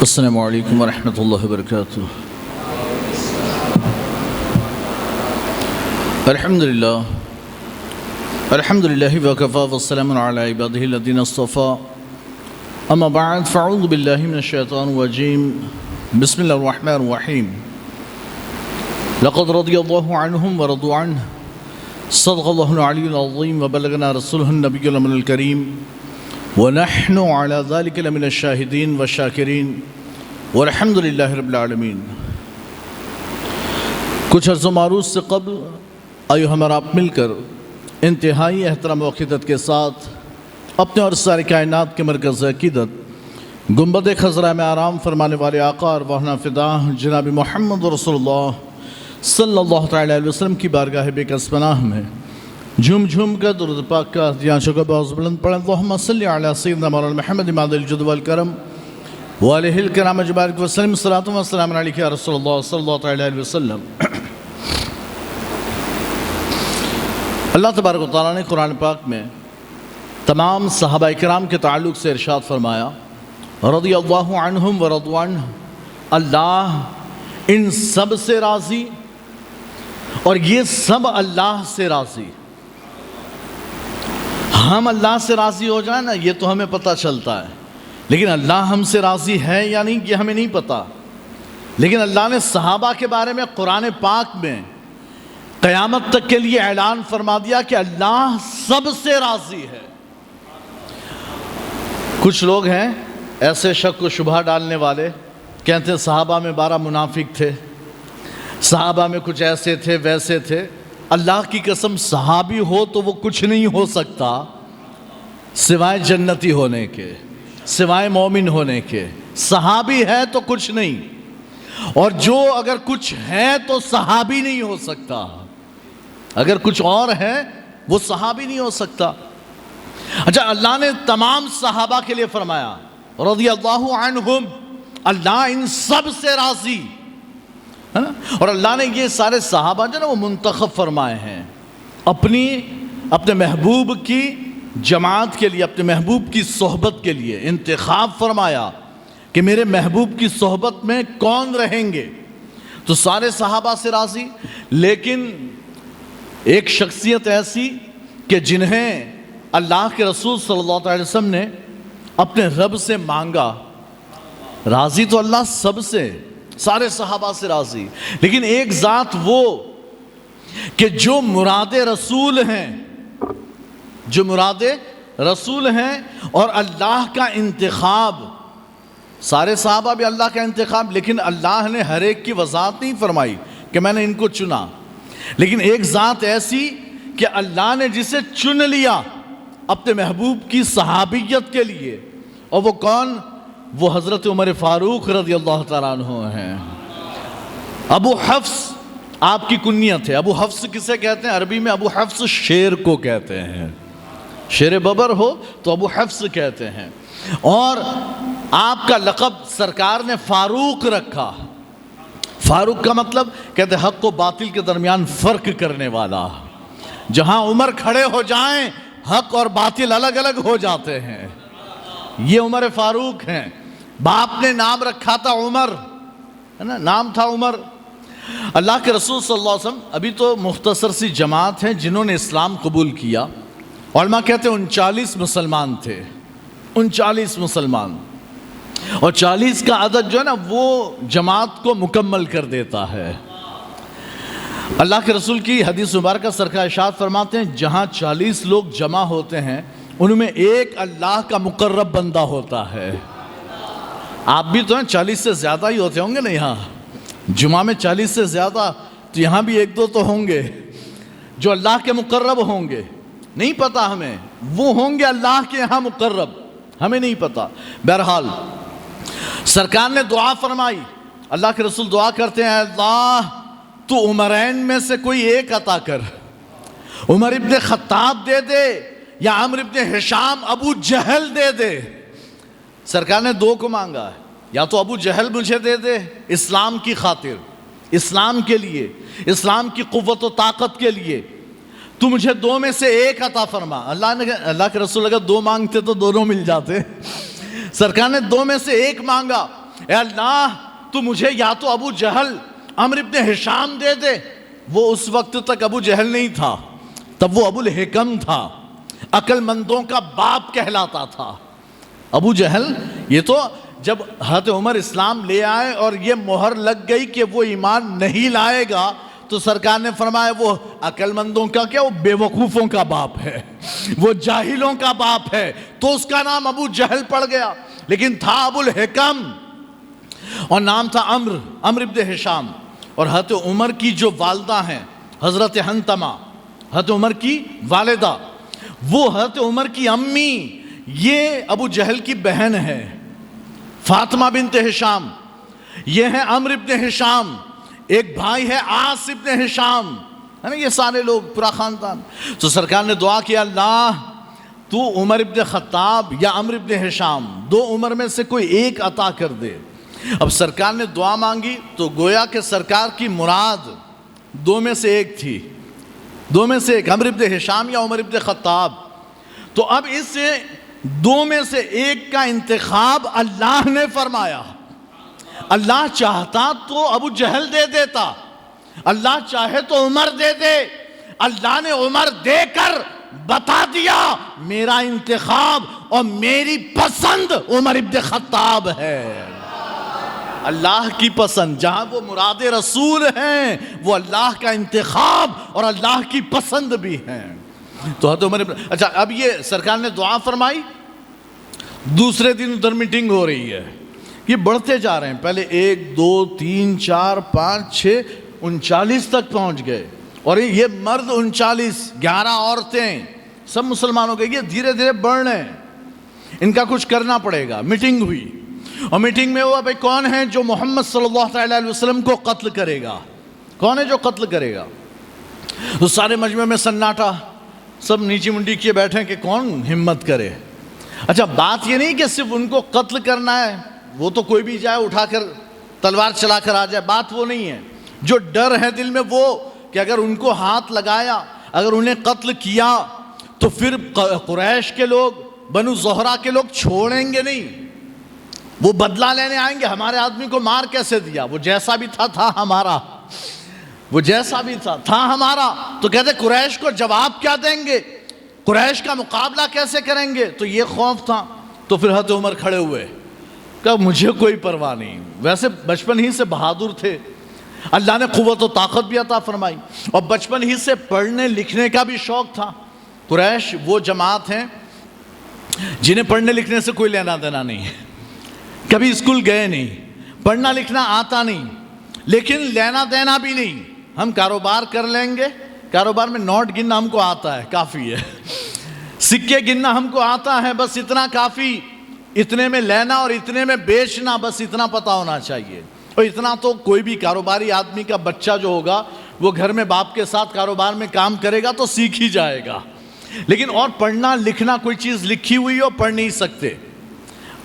السلام علیکم ورحمۃ اللہ وبرکاتہ۔ الحمدللہ وکفی والسلام علی عبادہ الذین اصطفی، اما بعد فاعوذ باللہ من الشیطان الرجیم، بسم اللہ الرحمن الرحیم۔ لقد رضی اللہ عنہم ورضوا عنہ، صدق اللہ العلی العظیم وبلغنا رسولہ النبی الامین الکریم، وَنَحْنُ عَلَى ذَلِكَ لَمِنَ الشَّاهِدِينَ وَالشَّاكِرِينَ وَالْحَمْدُ لِلَّهِ رَبِّ الْعَالَمِينَ۔ کچھ عرض و معروض سے قبل آئیو ہمارا آپ مل کر انتہائی احترام و عقیدت کے ساتھ اپنے اور ساری کائنات کے مرکز عقیدت گنبد خضرا میں آرام فرمانے والے آقا ارواحنا فدا جناب محمد رسول اللہ صلی اللہ تعالی علیہ وسلم کی بارگاہ بے کس پناہ میں جھوم جھوم کر درود پاک کا دیانشوں کا باز بلند پڑھیں۔ اللہم صلی علی سیدنا مولانا محمد مادہ الجد والکرم وآلہ الکرام اجبارک وسلم، صلاۃ و سلام علیکہ یا رسول اللہ صلی اللہ تعالی علیہ وسلم۔ اللہ تبارک و تعالیٰ نے قرآن پاک میں تمام صحابہ کرام کے تعلق سے ارشاد فرمایا، رضی اللہ عنہم ورضوا عنہ، اللہ ان سب سے راضی اور یہ سب اللہ سے راضی۔ ہم اللہ سے راضی ہو جائیں نا، یہ تو ہمیں پتہ چلتا ہے، لیکن اللہ ہم سے راضی ہے یا نہیں یہ ہمیں نہیں پتہ۔ لیکن اللہ نے صحابہ کے بارے میں قرآن پاک میں قیامت تک کے لیے اعلان فرما دیا کہ اللہ سب سے راضی ہے۔ کچھ لوگ ہیں ایسے شک و شبہ ڈالنے والے، کہتے ہیں صحابہ میں 12 منافق تھے، صحابہ میں کچھ ایسے تھے ویسے تھے۔ اللہ کی قسم صحابی ہو تو وہ کچھ نہیں ہو سکتا سوائے جنتی ہونے کے، سوائے مومن ہونے کے۔ صحابی ہے تو کچھ نہیں، اور جو اگر کچھ ہے تو صحابی نہیں ہو سکتا، اگر کچھ اور ہے وہ صحابی نہیں ہو سکتا۔ اچھا، اللہ نے تمام صحابہ کے لیے فرمایا رضی اللہ عنہم، اللہ ان سب سے راضی ہے نا۔ اور اللہ نے یہ سارے صحابہ جو نا وہ منتخب فرمائے ہیں اپنے محبوب کی جماعت کے لیے، اپنے محبوب کی صحبت کے لیے انتخاب فرمایا کہ میرے محبوب کی صحبت میں کون رہیں گے، تو سارے صحابہ سے راضی۔ لیکن ایک شخصیت ایسی کہ جنہیں اللہ کے رسول صلی اللہ علیہ وسلم نے اپنے رب سے مانگا، راضی تو اللہ سب سے، سارے صحابہ سے راضی، لیکن ایک ذات وہ کہ جو مراد رسول ہیں، جو مراد رسول ہیں اور اللہ کا انتخاب، سارے صحابہ بھی اللہ کا انتخاب، لیکن اللہ نے ہر ایک کی وضاحت نہیں فرمائی کہ میں نے ان کو چنا، لیکن ایک ذات ایسی کہ اللہ نے جسے چن لیا اپنے محبوب کی صحابیت کے لیے، اور وہ کون؟ وہ حضرت عمر فاروق رضی اللہ تعالیٰ عنہ ہیں۔ ابو حفص آپ کی کنیت ہے۔ ابو حفص کسے کہتے ہیں؟ عربی میں ابو حفص شیر کو کہتے ہیں، شیر ببر ہو تو ابو حفص کہتے ہیں، اور آپ کا لقب سرکار نے فاروق رکھا۔ فاروق کا مطلب کہتے ہیں حق و باطل کے درمیان فرق کرنے والا۔ جہاں عمر کھڑے ہو جائیں حق اور باطل الگ الگ ہو جاتے ہیں، یہ عمر فاروق ہیں۔ باپ نے نام رکھا تھا عمر، ہے نا، نام تھا عمر۔ اللہ کے رسول صلی اللہ علیہ وسلم، ابھی تو مختصر سی جماعت ہیں جنہوں نے اسلام قبول کیا، علماء کہتے ہیں 39 مسلمان تھے، 39 مسلمان، اور 40 کا عدد جو ہے نا وہ جماعت کو مکمل کر دیتا ہے۔ اللہ کے رسول کی حدیث مبارکہ سرکار ارشاد فرماتے ہیں جہاں 40 لوگ جمع ہوتے ہیں ان میں ایک اللہ کا مقرب بندہ ہوتا ہے۔ آپ بھی تو ہیں 40 سے زیادہ ہی ہوتے ہوں گے نا، یہاں جمعہ میں 40 سے زیادہ، تو یہاں بھی ایک دو تو ہوں گے جو اللہ کے مقرب ہوں گے، نہیں پتا ہمیں، وہ ہوں گے اللہ کے یہاں مقرب، ہمیں نہیں پتا۔ بہرحال سرکار نے دعا فرمائی، اللہ کے رسول دعا کرتے ہیں، اللہ تو عمرین میں سے کوئی ایک عطا کر، عمر ابن خطاب دے دے یا عمرو ابن ہشام ابو جہل دے دے۔ سرکار نے 2 کو مانگا ہے، یا تو ابو جہل مجھے دے دے اسلام کی خاطر، اسلام کے لیے، اسلام کی قوت و طاقت کے لیے، تو مجھے 2 میں سے ایک عطا فرما۔ اللہ کے رسول اگر 2 مانگتے تو دونوں مل جاتے، سرکار نے 2 میں سے ایک مانگا اے اللہ تو مجھے یا تو ابو جہل عمرو ابن ہشام دے دے. وہ اس وقت تک ابو جہل نہیں تھا, تب وہ ابو الحکم تھا, عقل مندوں کا باپ کہلاتا تھا. ابو جہل یہ تو جب حضرت عمر اسلام لے آئے اور یہ مہر لگ گئی کہ وہ ایمان نہیں لائے گا, تو سرکار نے فرمایا وہ عقل مندوں کا کیا, وہ بے وقوفوں کا باپ ہے, وہ جاہلوں کا باپ ہے. تو اس کا نام ابو جہل پڑ گیا, لیکن تھا ابو الحکم اور نام تھا عمرو ابن ہشام. اور حضرت عمر کی جو والدہ ہیں حضرت حنتمہ, حضرت عمر کی والدہ, وہ حضرت عمر کی امی یہ ابو جہل کی بہن ہے, فاطمہ بنت ہشام. یہ ہے عمرو ابن ہشام, ایک بھائی ہے عاص ابن ہشام, ہے نا, یہ سارے لوگ پورا خاندان. تو سرکار نے دعا کیا اللہ تو عمر ابن خطاب یا عمرو ابن ہشام دو عمر میں سے کوئی ایک عطا کر دے. اب سرکار نے دعا مانگی تو گویا کہ سرکار کی مراد دو میں سے ایک تھی, دو میں سے ایک, عمرو ابن ہشام یا عمر ابن خطاب. تو اب اس دو میں سے ایک کا انتخاب اللہ نے فرمایا. اللہ چاہتا تو ابو جہل دے دیتا, اللہ چاہے تو عمر دے دے. اللہ نے عمر دے کر بتا دیا میرا انتخاب اور میری پسند عمر ابن خطاب ہے. اللہ کی پسند, جہاں وہ مراد رسول ہیں وہ اللہ کا انتخاب اور اللہ کی پسند بھی ہیں. تو حضرت عمر اچھا, اب یہ سرکار نے دعا فرمائی, دوسرے دن ادھر میٹنگ ہو رہی ہے, یہ بڑھتے جا رہے ہیں, پہلے 1 2 3 4 5 6 39 تک پہنچ گئے, اور یہ مرد 39 11 عورتیں سب مسلمان ہو گئے. یہ دھیرے دھیرے بڑھ رہے ہیں, ان کا کچھ کرنا پڑے گا. میٹنگ ہوئی اور میٹنگ میں وہ بھائی کون ہے جو محمد صلی اللہ علیہ وسلم کو قتل کرے گا, کون ہے جو قتل کرے گا. تو سارے مجمع میں سناٹا, سب نیچی منڈی کیے بیٹھے کہ کون ہمت کرے. اچھا بات یہ نہیں کہ صرف ان کو قتل کرنا ہے, وہ تو کوئی بھی جائے اٹھا کر تلوار چلا کر آ جائے, بات وہ نہیں ہے. جو ڈر ہے دل میں وہ کہ اگر ان کو ہاتھ لگایا, اگر انہیں قتل کیا تو پھر قریش کے لوگ, بنو زہرہ کے لوگ چھوڑیں گے نہیں, وہ بدلہ لینے آئیں گے. ہمارے آدمی کو مار کیسے دیا, وہ جیسا بھی تھا ہمارا, وہ جیسا بھی تھا ہمارا. تو کہتے قریش کو جواب کیا دیں گے, قریش کا مقابلہ کیسے کریں گے. تو یہ خوف تھا. تو پھر حضرت عمر کھڑے ہوئے, کہ مجھے کوئی پرواہ نہیں. ویسے بچپن ہی سے بہادر تھے, اللہ نے قوت و طاقت بھی عطا فرمائی, اور بچپن ہی سے پڑھنے لکھنے کا بھی شوق تھا. قریش وہ جماعت ہیں جنہیں پڑھنے لکھنے سے کوئی لینا دینا نہیں ہے, کبھی اسکول گئے نہیں, پڑھنا لکھنا آتا نہیں, لیکن لینا دینا بھی نہیں. ہم کاروبار کر لیں گے, کاروبار میں نوٹ گننا ہم کو آتا ہے, کافی ہے. سکے گننا ہم کو آتا ہے, بس اتنا کافی. اتنے میں لینا اور اتنے میں بیچنا, بس اتنا پتا ہونا چاہیے. اور اتنا تو کوئی بھی کاروباری آدمی کا بچہ جو ہوگا وہ گھر میں باپ کے ساتھ کاروبار میں کام کرے گا تو سیکھ ہی جائے گا. لیکن اور پڑھنا لکھنا, کوئی چیز لکھی ہوئی ہو پڑھ نہیں سکتے,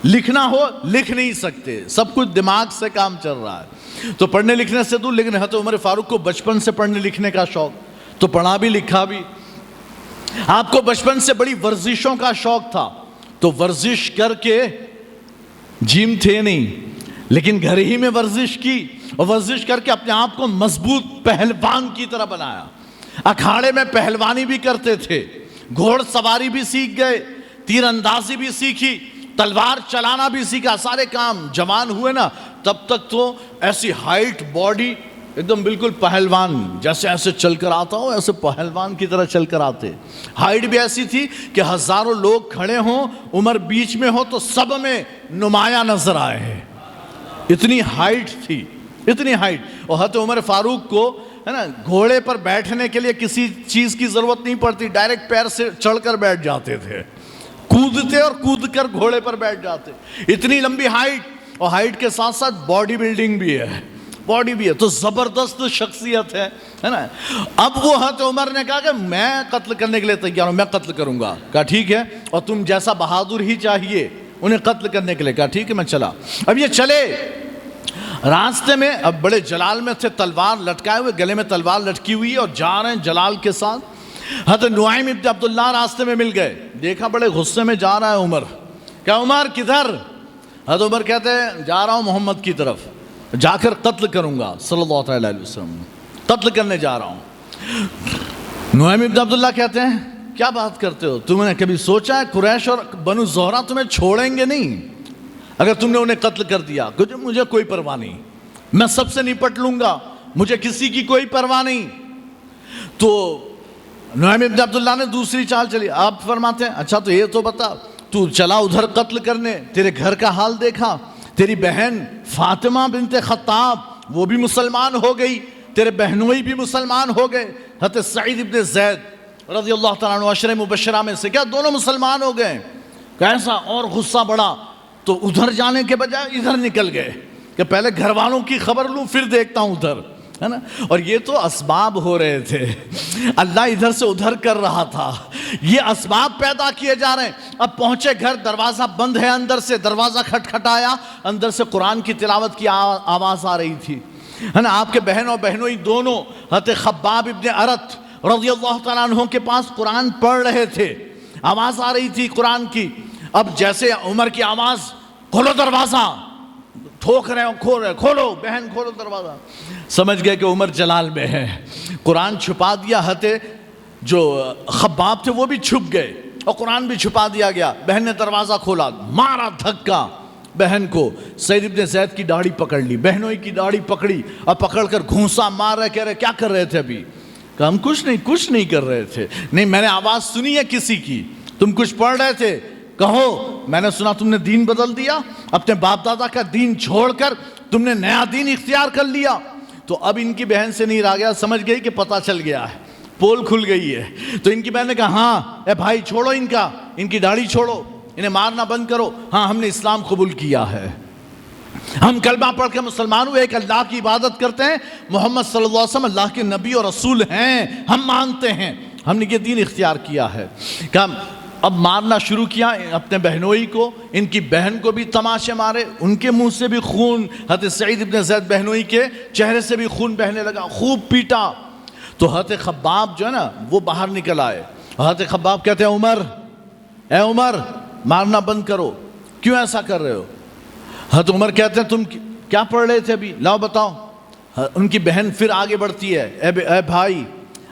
لکھنا ہو لکھ نہیں سکتے, سب کچھ دماغ سے کام چل رہا ہے. تو پڑھنے لکھنے سے دور. لیکن حضرت عمر فاروق کو بچپن سے پڑھنے لکھنے کا شوق, تو پڑھا بھی لکھا بھی. آپ کو بچپن سے بڑی ورزشوں کا شوق تھا, تو ورزش کر کے, جیم تھے نہیں لیکن گھر ہی میں ورزش کی, اور ورزش کر کے اپنے آپ کو مضبوط پہلوان کی طرح بنایا. اکھاڑے میں پہلوانی بھی کرتے تھے, گھوڑ سواری بھی سیکھ گئے, تیر اندازی بھی سیکھی, تلوار چلانا بھی سیکھا. سارے کام جوان ہوئے نا تب تک تو ایسی ہائٹ, باڈی ایک دم بالکل پہلوان, جیسے ایسے چل کر آتا ہو ایسے پہلوان کی طرح چل کر آتے. ہائٹ بھی ایسی تھی کہ ہزاروں لوگ کھڑے ہوں, عمر بیچ میں ہو تو سب میں نمایاں نظر آئے. اتنی ہائٹ تھی, اتنی ہائٹ. اور حضرت عمر فاروق کو ہے نا گھوڑے پر بیٹھنے کے لیے کسی چیز کی ضرورت نہیں پڑتی, ڈائریکٹ پیر سے چڑھ کر بیٹھ جاتے تھے, کودتے اور کود کر گھوڑے پر بیٹھ جاتے. اتنی لمبی ہائٹ, اور ہائٹ کے ساتھ ساتھ باڈی بلڈنگ بھی ہے, باڈی بھی ہے. تو زبردست شخصیت ہے نا. اب وہ حضرت عمر نے کہا کہ میں قتل کرنے کے لیے تیار ہوں, میں قتل کروں گا. کہا ٹھیک ہے, اور تم جیسا بہادر ہی چاہیے. انہیں قتل کرنے کے لیے کہا ٹھیک ہے میں چلا. اب یہ چلے راستے میں, اب بڑے جلال میں تھے, تلوار لٹکائے ہوئے, گلے میں تلوار لٹکی ہوئی ہے, اور جا رہے ہیں جلال کے ساتھ. حضرت نعیم ابن عبداللہ راستے میں مل گئے, دیکھا بڑے غصے میں جا رہا ہے عمر. کہا عمر کدھر؟ حضرت عمر کہتے ہیں جا رہا ہوں محمد کی طرف، جا کر قتل کروں گا صلی اللہ علیہ وسلم، قتل کرنے جا رہا ہوں۔ نعیم بن عبداللہ کہتے ہیں کیا بات کرتے ہو، تم نے کبھی سوچا ہے قریش اور بنو زہرہ تمہیں چھوڑیں گے نہیں اگر تم نے انہیں قتل کر دیا؟ مجھے کوئی پرواہ نہیں، میں سب سے نپٹ لوں گا، مجھے کسی کی کوئی پرواہ نہیں۔ تو نعیم بن عبداللہ نے دوسری چال چلی، آپ فرماتے ہیں اچھا تو یہ تو بتا، تو چلا ادھر قتل کرنے، تیرے گھر کا حال دیکھا، تیری بہن فاطمہ بنت خطاب وہ بھی مسلمان ہو گئی، تیرے بہنوئی بھی مسلمان ہو گئے، حضرت سعید ابن زید رضی اللہ تعالیٰ عنہ عشرہ مبشرہ میں سے کیا دونوں مسلمان ہو گئے؟ کیسا اور غصہ بڑھا، تو ادھر جانے کے بجائے ادھر نکل گئے کہ پہلے گھر والوں کی خبر لوں پھر دیکھتا ہوں ادھر، ہے نا۔ اور یہ تو اسباب ہو رہے تھے، اللہ ادھر سے ادھر کر رہا تھا، یہ اسباب پیدا کیے جا رہے ہیں۔ اب پہنچے گھر، دروازہ بند ہے، اندر سے دروازہ کھٹکھٹایا، اندر سے قرآن کی تلاوت کی آواز آ رہی تھی، ہے نا۔ آپ کے بہن اور بہنوئی دونوں حضرت خباب ابن ارت رضی اللہ تعالیٰ عنہ کے پاس قرآن پڑھ رہے تھے، آواز آ رہی تھی قرآن کی۔ اب جیسے عمر کی آواز کھولو دروازہ، ٹھوک رہے ہو، کھولو بہن کھولو دروازہ، سمجھ گئے کہ عمر جلال میں ہے، قرآن چھپا دیا۔ جو خباب تھے وہ بھی چھپ گئے اور قرآن بھی چھپا دیا گیا۔ بہن نے دروازہ کھولا، مارا دھکا بہن کو، سعید ابن زید کی داڑھی پکڑ لی، بہنوئی کی داڑھی پکڑی اور پکڑ کر گھونسا مار رہے، کہہ رہے کیا کر رہے تھے ابھی؟ کہ ہم کچھ نہیں کر رہے تھے۔ نہیں، میں نے آواز سنی ہے کسی کی، تم کچھ پڑھ رہے تھے، کہو میں نے سنا تم نے دین بدل دیا، اپنے باپ دادا کا دین چھوڑ کر تم نے نیا دین اختیار کر لیا۔ تو اب ان کی بہن سے نہیں رہا گیا، سمجھ گئی کہ پتہ چل گیا ہے، پول کھل گئی ہے۔ تو ان کی بہن نے کہا ہاں اے بھائی چھوڑو ان کی داڑھی چھوڑو، انہیں مارنا بند کرو، ہاں ہم نے اسلام قبول کیا ہے، ہم کلمہ پڑھ کے مسلمان ہوئے، ایک اللہ کی عبادت کرتے ہیں، محمد صلی اللہ علیہ وسلم اللہ کے نبی اور رسول ہیں، ہم مانتے ہیں، ہم نے یہ دین اختیار کیا ہے۔ کہ اب مارنا شروع کیا اپنے بہنوئی کو، ان کی بہن کو بھی تماشے مارے، ان کے منہ سے بھی خون، حضرت سعید ابن زید بہنوئی کے چہرے سے بھی خون بہنے لگا، خوب پیٹا۔ تو حضرت خباب جو ہے نا وہ باہر نکل آئے، حضرت خباب کہتے ہیں عمر، اے عمر مارنا بند کرو، کیوں ایسا کر رہے ہو؟ حضرت عمر کہتے ہیں تم کیا پڑھ رہے تھے ابھی، لاؤ بتاؤ۔ ان کی بہن پھر آگے بڑھتی ہے، اے بھائی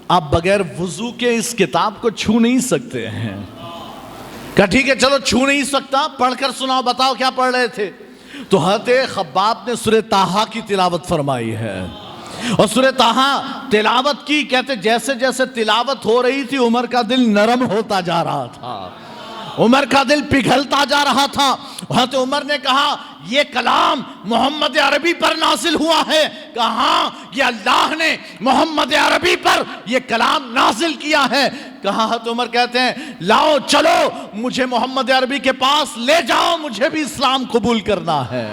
آپ بغیر وضو کے اس کتاب کو چھو نہیں سکتے ہیں۔ کہا ٹھیک ہے چلو چھو نہیں سکتا، پڑھ کر سناؤ، بتاؤ کیا پڑھ رہے تھے؟ تو حضرت خباب نے سورہ طٰہٰ کی تلاوت فرمائی ہے، اور سورہ طٰہٰ تلاوت کی، کہتے جیسے جیسے تلاوت ہو رہی تھی عمر کا دل نرم ہوتا جا رہا تھا، عمر کا دل پگھلتا جا رہا تھا۔ حضرت عمر نے کہا یہ کلام محمد عربی پر نازل ہوا ہے؟ کہا ہاں یہ اللہ نے محمد عربی پر یہ کلام نازل کیا ہے۔ کہا حضرت عمر کہتے ہیں لاؤ چلو مجھے محمد عربی کے پاس لے جاؤ، مجھے بھی اسلام قبول کرنا ہے۔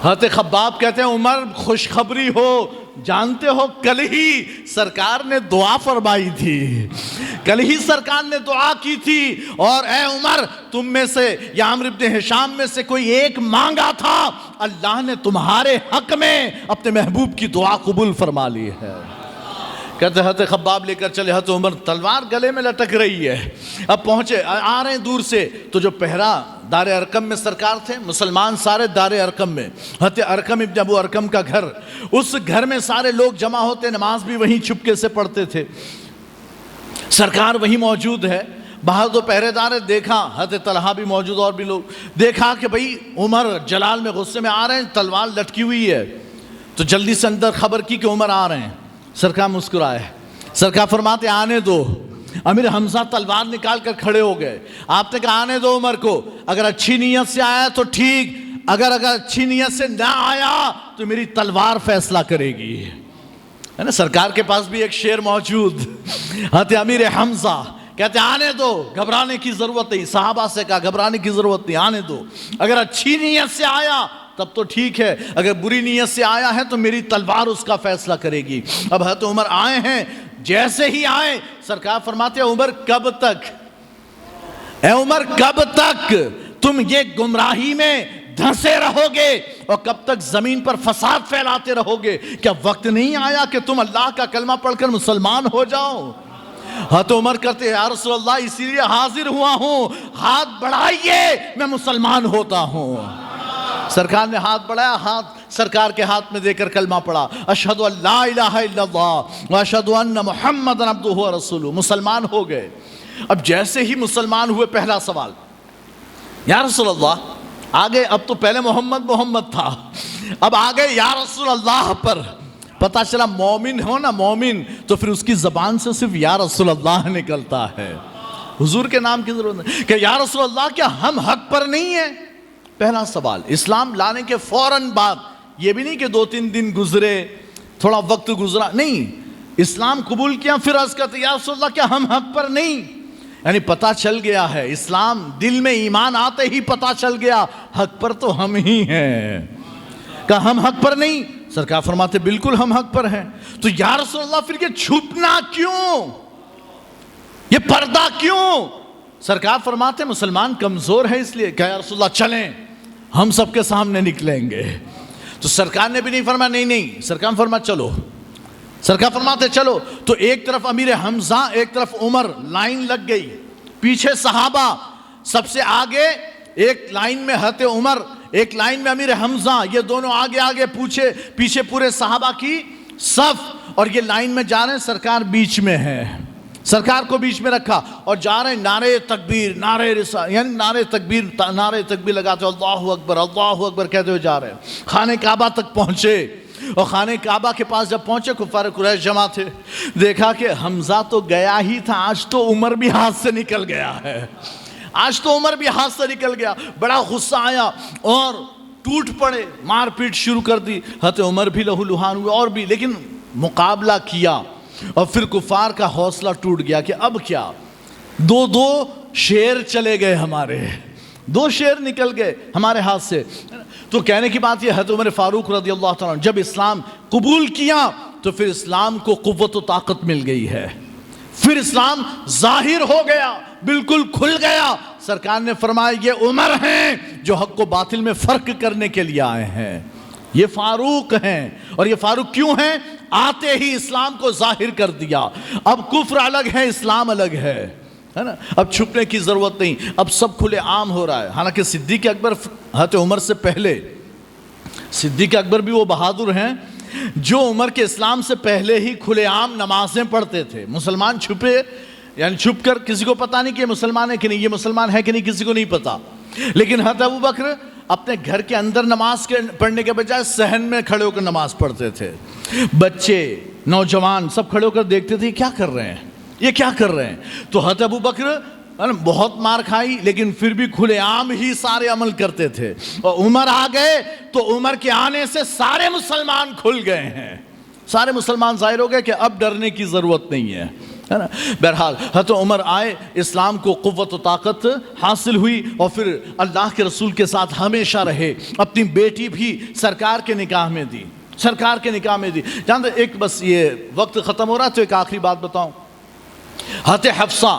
حضرت خباب کہتے ہیں عمر خوشخبری ہو، جانتے ہو کل ہی سرکار نے دعا فرمائی تھی، کل ہی سرکار نے دعا کی تھی، اور اے عمر تم میں سے یا عمرو بن ہشام میں سے کوئی ایک مانگا تھا، اللہ نے تمہارے حق میں اپنے محبوب کی دعا قبول فرما لی ہے۔ کہتے حضرت خباب لے کر چلے، حضرت عمر تلوار گلے میں لٹک رہی ہے، اب پہنچے، آ رہے ہیں دور سے، تو جو پہرا دار ارقم میں سرکار تھے، مسلمان سارے دار ارقم میں، حضرت ارقم ابن ابو ارقم کا گھر، اس گھر میں سارے لوگ جمع ہوتے، نماز بھی وہیں چھپکے سے پڑھتے تھے، سرکار وہیں موجود ہے۔ باہر دو پہرے دار ہے، دیکھا حضرت طلحہ بھی موجود اور بھی لوگ، دیکھا کہ بھئی عمر جلال میں غصے میں آ رہے ہیں، تلوار لٹکی ہوئی ہے، تو جلدی سے اندر خبر کی کہ عمر آ رہے ہیں۔ سرکار مسکرائے، سرکار فرماتے آنے دو۔ امیر حمزہ تلوار نکال کر کھڑے ہو گئے، آپ نے کہا آنے دو عمر کو، اگر اچھی نیت سے آیا تو ٹھیک، اگر اچھی نیت سے نہ آیا تو میری تلوار فیصلہ کرے گی، ہے نا۔ سرکار کے پاس بھی ایک شعر موجود، حضرت امیر حمزہ کہتے آنے دو، گھبرانے کی ضرورت نہیں، صحابہ سے کہا گھبرانے کی ضرورت نہیں، آنے دو، اگر اچھی نیت سے آیا تب تو ٹھیک ہے، اگر بری نیت سے آیا ہے تو میری تلوار اس کا فیصلہ کرے گی۔ اب حضرت عمر آئے ہیں، جیسے ہی آئے سرکار فرماتے ہیں عمر کب تک، اے عمر کب تک تم یہ گمراہی میں دھنسے رہو گے اور کب تک زمین پر فساد پھیلاتے رہو گے؟ کیا وقت نہیں آیا کہ تم اللہ کا کلمہ پڑھ کر مسلمان ہو جاؤ؟ حضرت عمر کہتے ہیں یا رسول اللہ اسی لیے حاضر ہوا ہوں، ہاتھ بڑھائیے میں مسلمان ہوتا ہوں۔ سرکار نے ہاتھ بڑھایا، ہاتھ سرکار کے ہاتھ میں دے کر کلمہ پڑھا، اشہد ان لا الہ الا اللہ واشہد ان محمد عبدہ ورسولہ، مسلمان ہو گئے۔ اب جیسے ہی مسلمان ہوئے، پہلا سوال، یا رسول اللہ آگے، اب تو پہلے محمد تھا، اب آگے یا رسول اللہ پر پتہ چلا مومن ہو نا، مومن تو پھر اس کی زبان سے صرف یا رسول اللہ نکلتا ہے، حضور کے نام کی ضرورت نہیں کہ یا رسول اللہ کیا ہم حق پر نہیں ہیں؟ پہلا سوال۔ اسلام لانے کے فوراً بعد یہ بھی نہیں کہ 2-3 دن گزرے، تھوڑا وقت گزرا، نہیں، اسلام قبول کیا، پھر عرض کرتے یا رسول اللہ کیا ہم حق پر نہیں؟ یعنی پتہ چل گیا ہے، اسلام دل میں ایمان آتے ہی پتہ چل گیا حق پر تو ہم ہی ہیں، کہ ہم حق پر نہیں؟ سرکار فرماتے بالکل ہم حق پر ہیں۔ تو یا رسول اللہ پھر یہ چھپنا کیوں، یہ پردہ کیوں؟ سرکار فرماتے مسلمان کمزور ہے اس لیے کہ یا رسول اللہ چلیں ہم سب کے سامنے نکلیں گے۔ تو سرکار نے بھی نہیں فرمایا نہیں، سرکار نے فرمایا چلو، سرکار فرماتے چلو، تو ایک طرف امیر حمزہ ایک طرف عمر، لائن لگ گئی، پیچھے صحابہ، سب سے آگے ایک لائن میں حضرت عمر، ایک لائن میں امیر حمزہ، یہ دونوں آگے آگے پیچھے پورے صحابہ کی صف، اور یہ لائن میں جا رہے ہیں، سرکار بیچ میں ہے، سرکار کو بیچ میں رکھا اور جا رہے ہیں، نعرے تکبیر، نعرے رسالت، یعنی نعرے تکبیر لگاتے اللہ اکبر کہتے ہوئے جا رہے ہیں۔ خانہ کعبہ تک پہنچے، اور خانہ کعبہ کے پاس جب پہنچے کفار قریش جمع تھے، دیکھا کہ حمزہ تو گیا ہی تھا، آج تو عمر بھی ہاتھ سے نکل گیا ہے، آج تو عمر بھی ہاتھ سے نکل گیا۔ بڑا غصہ آیا اور ٹوٹ پڑے، مار پیٹ شروع کر دی، حضرت عمر بھی لہو لہان ہوئے اور بھی، لیکن مقابلہ کیا، اور پھر کفار کا حوصلہ ٹوٹ گیا کہ اب کیا، دو شیر چلے گئے، ہمارے 2 شیر نکل گئے ہمارے ہاتھ سے۔ تو کہنے کی بات یہ، حضرت عمر فاروق رضی اللہ تعالیٰ جب اسلام قبول کیا تو پھر اسلام کو قوت و طاقت مل گئی ہے، پھر اسلام ظاہر ہو گیا، بالکل کھل گیا۔ سرکار نے فرمایا یہ عمر ہیں جو حق و باطل میں فرق کرنے کے لیے آئے ہیں، یہ فاروق ہیں، اور یہ فاروق کیوں ہیں؟ آتے ہی اسلام کو ظاہر کر دیا، اب کفر الگ ہے، اسلام الگ ہے نا، اب چھپنے کی ضرورت نہیں، اب سب کھلے عام ہو رہا ہے۔ حالانکہ صدیق اکبر حضرت عمر سے پہلے، صدیق اکبر بھی وہ بہادر ہیں جو عمر کے اسلام سے پہلے ہی کھلے عام نمازیں پڑھتے تھے، مسلمان چھپے، یعنی چھپ کر کسی کو پتا نہیں کہ یہ مسلمان ہے کہ نہیں، یہ مسلمان ہے کہ نہیں، کسی کو نہیں پتا، لیکن حضرت ابوبکر اپنے گھر کے اندر نماز پڑھنے کے بجائے صحن میں کھڑے ہو کر نماز پڑھتے تھے، بچے نوجوان سب کھڑے ہو کر دیکھتے تھے کیا کر رہے ہیں، یہ کیا کر رہے ہیں۔ تو حضرت ابوبکر بہت مار کھائی لیکن پھر بھی کھلے عام ہی سارے عمل کرتے تھے، اور عمر آ گئے تو عمر کے آنے سے سارے مسلمان کھل گئے ہیں، سارے مسلمان ظاہر ہو گئے کہ اب ڈرنے کی ضرورت نہیں ہے نا۔ بہرحال حضرت عمر آئے، اسلام کو قوت و طاقت حاصل ہوئی، اور پھر اللہ کے رسول کے ساتھ ہمیشہ رہے، اپنی بیٹی بھی سرکار کے نکاح میں دی، سرکار کے نکاح میں دی۔ جانتے ایک بس یہ وقت ختم ہو رہا تو ایک آخری بات بتاؤں، حضرت حفصہ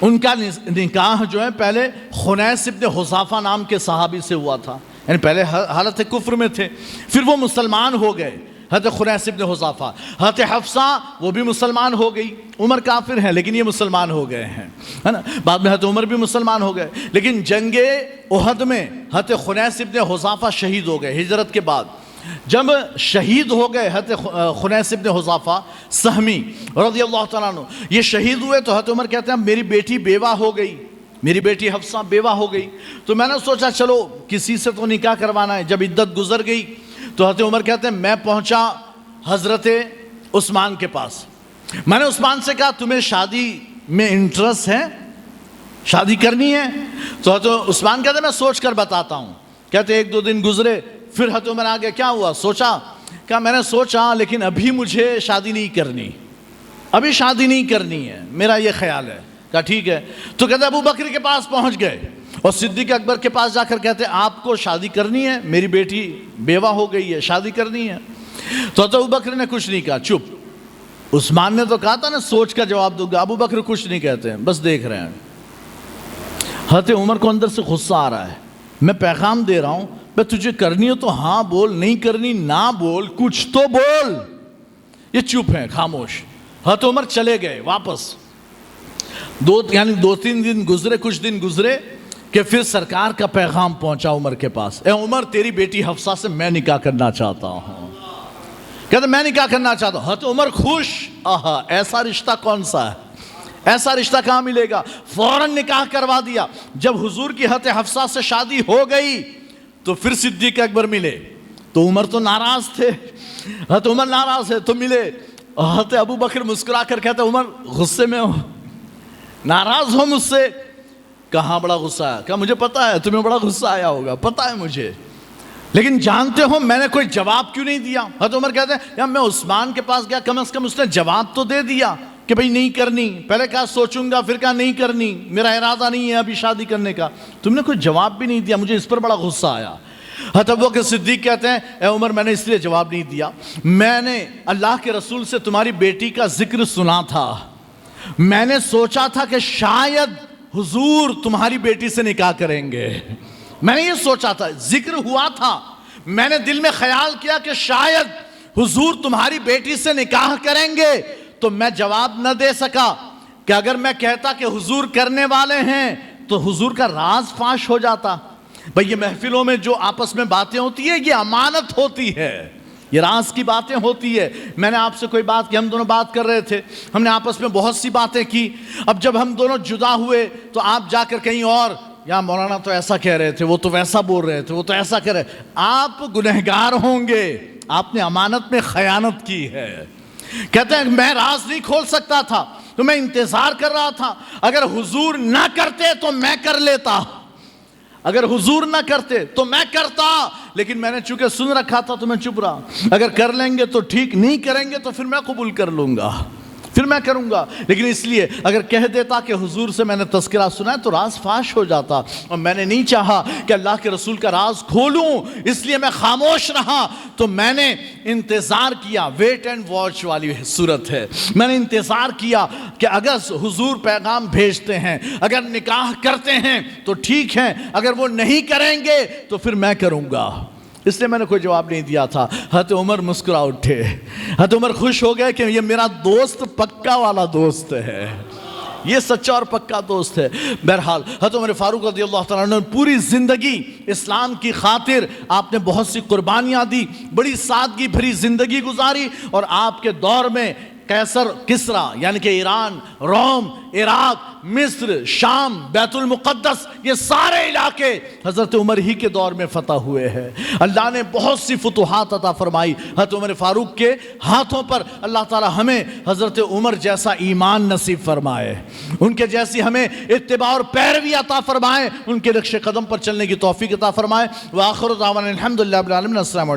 ان کا نکاح جو ہے پہلے خنیس ابن حذافہ نام کے صحابی سے ہوا تھا، یعنی پہلے حالت کفر میں تھے، پھر وہ مسلمان ہو گئے، حضرت خنیس ابن حذافہ۔ حضرت حفصہ وہ بھی مسلمان ہو گئی، عمر کافر ہیں لیکن یہ مسلمان ہو گئے ہیں، ہے نا، بعد میں حضرت عمر بھی مسلمان ہو گئے، لیکن جنگ احد میں حضرت خنیس ابن حذافہ شہید ہو گئے ہجرت کے بعد۔ جب شہید ہو گئے حضرت خنیس ابن حذافہ سہمی رضی اللہ تعالیٰ عنہ، یہ شہید ہوئے تو حضرت عمر کہتے ہیں میری بیٹی بیوہ ہو گئی، میری بیٹی حفصہ بیوہ ہو گئی، تو میں نے سوچا چلو کسی سے تو نکاح کروانا ہے۔ جب عدت گزر گئی تو حضرت عمر کہتے ہیں میں پہنچا حضرت عثمان کے پاس، میں نے عثمان سے کہا تمہیں شادی میں انٹرسٹ ہے، شادی کرنی ہے؟ تو حضرت عثمان کہتے ہیں میں سوچ کر بتاتا ہوں۔ کہتے 1-2 دن گزرے، پھر حضرت عمر آگے کیا ہوا، سوچا، کہا میں نے سوچا لیکن ابھی مجھے شادی نہیں کرنی، ابھی شادی نہیں کرنی ہے، میرا یہ خیال ہے۔ کہا ٹھیک ہے، تو کہتے ابو بکر کے پاس پہنچ گئے اور صدیق اکبر کے پاس جا کر کہتے آپ کو شادی کرنی ہے، میری بیٹی بیوہ ہو گئی ہے، شادی کرنی ہے۔ تو ابو بکر نے کچھ نہیں کہا، چپ۔ عثمان نے تو کہا تھا نا سوچ کا جواب دوں گا، ابو بکر کچھ نہیں کہتے ہیں، بس دیکھ رہے ہیں۔ حضرت عمر کو اندر سے غصہ آ رہا ہے، میں پیغام دے رہا ہوں میں تجھے کرنی ہو تو ہاں بول، نہیں کرنی نہ بول، کچھ تو بول۔ یہ چپ ہیں، خاموش۔ حضرت عمر چلے گئے واپس، دو تین دن گزرے، کچھ دن گزرے کہ پھر سرکار کا پیغام پہنچا عمر کے پاس، اے عمر تیری بیٹی حفصہ سے میں نکاح کرنا چاہتا ہوں۔ کہتے میں نکاح کرنا چاہتا ہوں۔ حضرت عمر خوش، آہا ایسا رشتہ کون سا ہے، ایسا رشتہ کہاں ملے گا، فوراً نکاح کروا دیا۔ جب حضور کی حضرت حفصہ سے شادی ہو گئی تو پھر صدیق اکبر ملے، تو عمر تو ناراض تھے، حضرت عمر ناراض ہے تو ملے، حضرت ابو بکر مسکرا کر کہتے عمر غصے میں ہو، ناراض ہو مجھ سے؟ کہاں بڑا غصہ آیا؟ کہا مجھے پتا ہے تمہیں بڑا غصہ آیا ہوگا، پتا ہے مجھے، لیکن جانتے ہو میں نے کوئی جواب کیوں نہیں دیا؟ حضرت عمر کہتے ہیں یا میں عثمان کے پاس گیا، کم از کم اس نے جواب تو دے دیا کہ بھئی نہیں کرنی، پہلے کہا سوچوں گا، پھر کہا نہیں کرنی، میرا ارادہ نہیں ہے ابھی شادی کرنے کا، تم نے کوئی جواب بھی نہیں دیا، مجھے اس پر بڑا غصہ آیا۔ حضرت ابوبکر صدیق کہتے ہیں اے عمر میں نے اس لیے جواب نہیں دیا، میں نے اللہ کے رسول سے تمہاری بیٹی کا ذکر سنا تھا، میں نے سوچا تھا کہ شاید حضور تمہاری بیٹی سے نکاح کریں گے، میں نے یہ سوچا تھا، ذکر ہوا تھا، میں نے دل میں خیال کیا کہ شاید حضور تمہاری بیٹی سے نکاح کریں گے، تو میں جواب نہ دے سکا کہ اگر میں کہتا کہ حضور کرنے والے ہیں تو حضور کا راز فاش ہو جاتا۔ بھئی یہ محفلوں میں جو آپس میں باتیں ہوتی ہیں یہ امانت ہوتی ہے، یہ راز کی باتیں ہوتی ہے۔ میں نے آپ سے کوئی بات کی، ہم دونوں بات کر رہے تھے، ہم نے آپس میں بہت سی باتیں کی، اب جب ہم دونوں جدا ہوئے تو آپ جا کر کہیں اور، یا مولانا تو ایسا کہہ رہے تھے، وہ تو ویسا بول رہے تھے، وہ تو ایسا کہہ رہے، آپ گنہگار ہوں گے، آپ نے امانت میں خیانت کی ہے۔ کہتے ہیں میں راز نہیں کھول سکتا تھا تو میں انتظار کر رہا تھا، اگر حضور نہ کرتے تو میں کر لیتا، اگر حضور نہ کرتے تو میں کرتا، لیکن میں نے چونکہ سن رکھا تھا تو میں چپ رہا، اگر کر لیں گے تو ٹھیک، نہیں کریں گے تو پھر میں قبول کر لوں گا، پھر میں کروں گا، لیکن اس لیے اگر کہہ دیتا کہ حضور سے میں نے تذکرہ سنا ہے تو راز فاش ہو جاتا، اور میں نے نہیں چاہا کہ اللہ کے رسول کا راز کھولوں، اس لیے میں خاموش رہا، تو میں نے انتظار کیا، ویٹ اینڈ واچ والی صورت ہے، میں نے انتظار کیا کہ اگر حضور پیغام بھیجتے ہیں، اگر نکاح کرتے ہیں تو ٹھیک ہے، اگر وہ نہیں کریں گے تو پھر میں کروں گا، اس لیے میں نے کوئی جواب نہیں دیا تھا۔ حضرت عمر مسکرا اٹھے، حضرت عمر خوش ہو گئے کہ یہ میرا دوست پکا والا دوست ہے، یہ سچا اور پکا دوست ہے۔ بہرحال حضرت عمر فاروق رضی اللہ تعالیٰ عنہ نے پوری زندگی اسلام کی خاطر آپ نے بہت سی قربانیاں دی، بڑی سادگی بھری زندگی گزاری، اور آپ کے دور میں قیصر کسریٰ یعنی کہ ایران، روم، عراق، مصر، شام، بیت المقدس، یہ سارے علاقے حضرت عمر ہی کے دور میں فتح ہوئے ہیں۔ اللہ نے بہت سی فتوحات عطا فرمائی حضرت عمر فاروق کے ہاتھوں پر۔ اللہ تعالی ہمیں حضرت عمر جیسا ایمان نصیب فرمائے، ان کے جیسی ہمیں اتباع اور پیروی عطا فرمائے، ان کے نقش قدم پر چلنے کی توفیق عطا فرمائے۔ وآخر دعوانا الحمدللہ رب العالمین۔ السلام علیکم۔